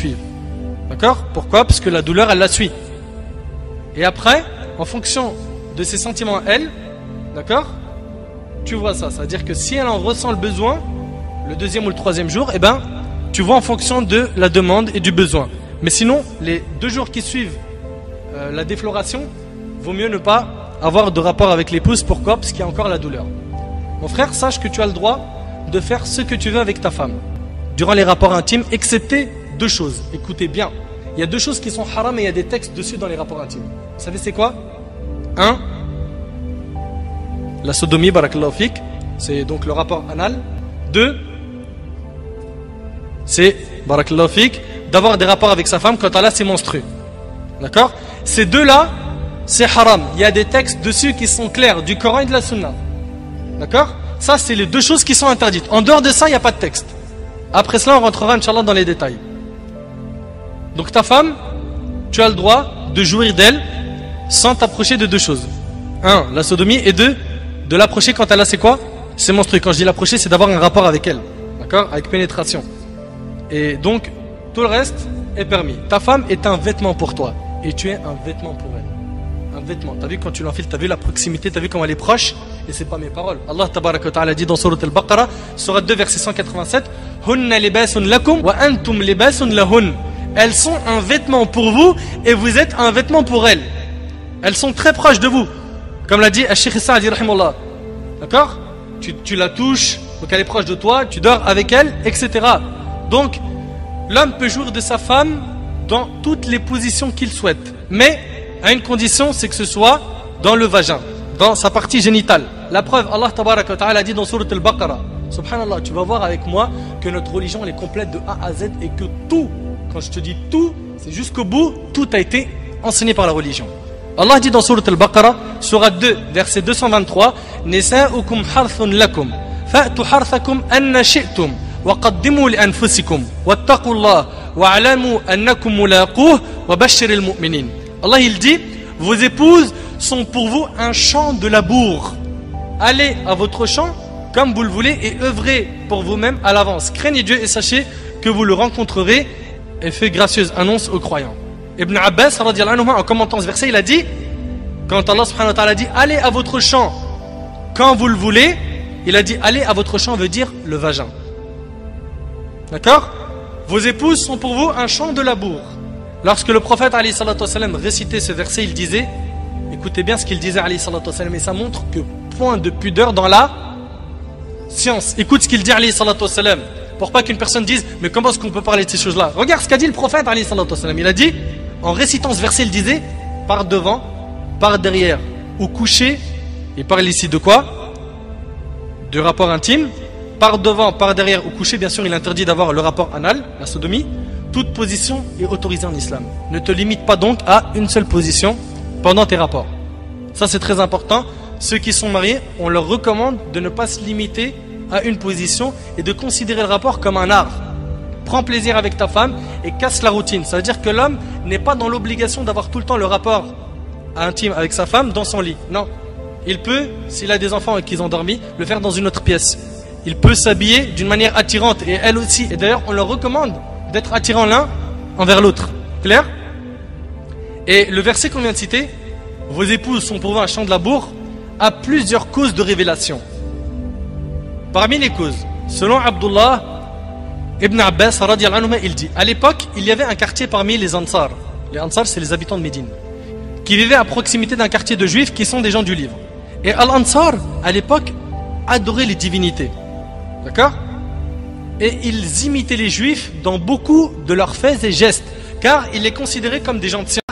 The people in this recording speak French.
suivent. D'accord? Pourquoi? Parce que la douleur, elle la suit. Et après, en fonction de ses sentiments, elle, d'accord? Tu vois ça. C'est-à-dire que si elle en ressent le besoin, le deuxième ou le troisième jour, eh ben, tu vois en fonction de la demande et du besoin. Mais sinon, les 2 jours qui suivent la défloration, vaut mieux ne pas avoir de rapport avec l'épouse. Pourquoi? Parce qu'il y a encore la douleur. Mon frère, sache que tu as le droit de faire ce que tu veux avec ta femme durant les rapports intimes, excepté 2 choses. Écoutez bien, il y a 2 choses qui sont haram et il y a des textes dessus dans les rapports intimes. Vous savez c'est quoi? 1. La sodomie, barakallahu fik, c'est donc le rapport anal. 2. C'est, barakallahu fik, d'avoir des rapports avec sa femme quand elle a ses menstrues. D'accord? Ces 2 là, c'est haram. Il y a des textes dessus qui sont clairs, du Coran et de la Sunna. D'accord? Ça, c'est les 2 choses qui sont interdites. En dehors de ça, il n'y a pas de texte. Après cela, on rentrera, Inch'Allah, dans les détails. Donc ta femme, tu as le droit de jouir d'elle sans t'approcher de 2 choses. 1, la sodomie, et 2, de l'approcher quand elle a c'est quoi? Ses menstrues. Quand je dis l'approcher, c'est d'avoir un rapport avec elle. D'accord? Avec pénétration. Et donc, tout le reste est permis. Ta femme est un vêtement pour toi. Et tu es un vêtement pour elle. Un vêtement. T'as vu quand tu l'enfiles, t'as vu la proximité, t'as vu comment elle est proche. Et c'est pas mes paroles. Allah tabaraka wa ta'ala dit dans Surat al-Baqarah, Surat 2, verset 187, Hunna libasun lakum wa antum libasun lahun. Elles sont un vêtement pour vous et vous êtes un vêtement pour elles. Elles sont très proches de vous. Comme l'a dit Al-Sheikh Sa'di rahimahullah. D'accord? Tu la touches, donc elle est proche de toi, tu dors avec elle, etc. Donc, l'homme peut jouir de sa femme dans toutes les positions qu'il souhaite. Mais, à une condition, c'est que ce soit dans le vagin, dans sa partie génitale. La preuve, Allah tabaraka wa ta'ala dit dans Surat al-Baqarah, subhanallah, tu vas voir avec moi que notre religion elle est complète de A à Z et que tout, quand je te dis tout, c'est jusqu'au bout, tout a été enseigné par la religion. Allah dit dans Surat al-Baqarah, Surat 2, verset 223, Nisa'ukum harthun lakum, fa'tu harthakum anna shi'tum, wa qaddimu li anfusikum, wattaqullah, wa'alamu annakum mulaquh, wa bashiril mu'minin. Allah il dit, vos épouses sont pour vous un champ de labour. Allez à votre champ comme vous le voulez et œuvrez pour vous-même à l'avance. Craignez Dieu et sachez que vous le rencontrerez et fait gracieuse annonce aux croyants. Ibn Abbas, radiyallahu anhu, en commentant ce verset, il a dit, quand Allah subhanahu wa ta'ala dit allez à votre champ quand vous le voulez, il a dit allez à votre champ veut dire le vagin. D'accord? Vos épouses sont pour vous un champ de labour. Lorsque le prophète alayhi salatu wassalam récitait ce verset, il disait, écoutez bien ce qu'il disait alayhi salatu wassalam, et ça montre que point de pudeur dans la science. Écoute ce qu'il dit alayhi salatu wassalam, pour pas qu'une personne dise mais comment est-ce qu'on peut parler de ces choses-là? Regarde ce qu'a dit le prophète alayhi salatu wassalam. Il a dit, en récitant ce verset, il disait par devant, par derrière, ou couché. Il parle ici de quoi? De rapport intime. Par devant, par derrière ou couché, bien sûr il interdit d'avoir le rapport anal, la sodomie. Toute position est autorisée en islam. Ne te limite pas donc à une seule position pendant tes rapports. Ça c'est très important. Ceux qui sont mariés, on leur recommande de ne pas se limiter à une position et de considérer le rapport comme un art. Prends plaisir avec ta femme et casse la routine. Ça veut dire que l'homme n'est pas dans l'obligation d'avoir tout le temps le rapport intime avec sa femme dans son lit. Non. Il peut, s'il a des enfants et qu'ils ont dormi, le faire dans une autre pièce. Il peut s'habiller d'une manière attirante et elle aussi. Et d'ailleurs, on leur recommande d'être attirants l'un envers l'autre. Clair? Et le verset qu'on vient de citer, vos épouses sont pour vous un champ de labour, a plusieurs causes de révélation. Parmi les causes, selon Abdullah Ibn Abbas, il dit, à l'époque, il y avait un quartier parmi les Ansar. Les Ansar, c'est les habitants de Médine, qui vivaient à proximité d'un quartier de juifs qui sont des gens du livre. Et Al-Ansar, à l'époque, adoraient les divinités. D'accord? Et ils imitaient les juifs dans beaucoup de leurs faits et gestes, car ils les considéraient comme des gens de science.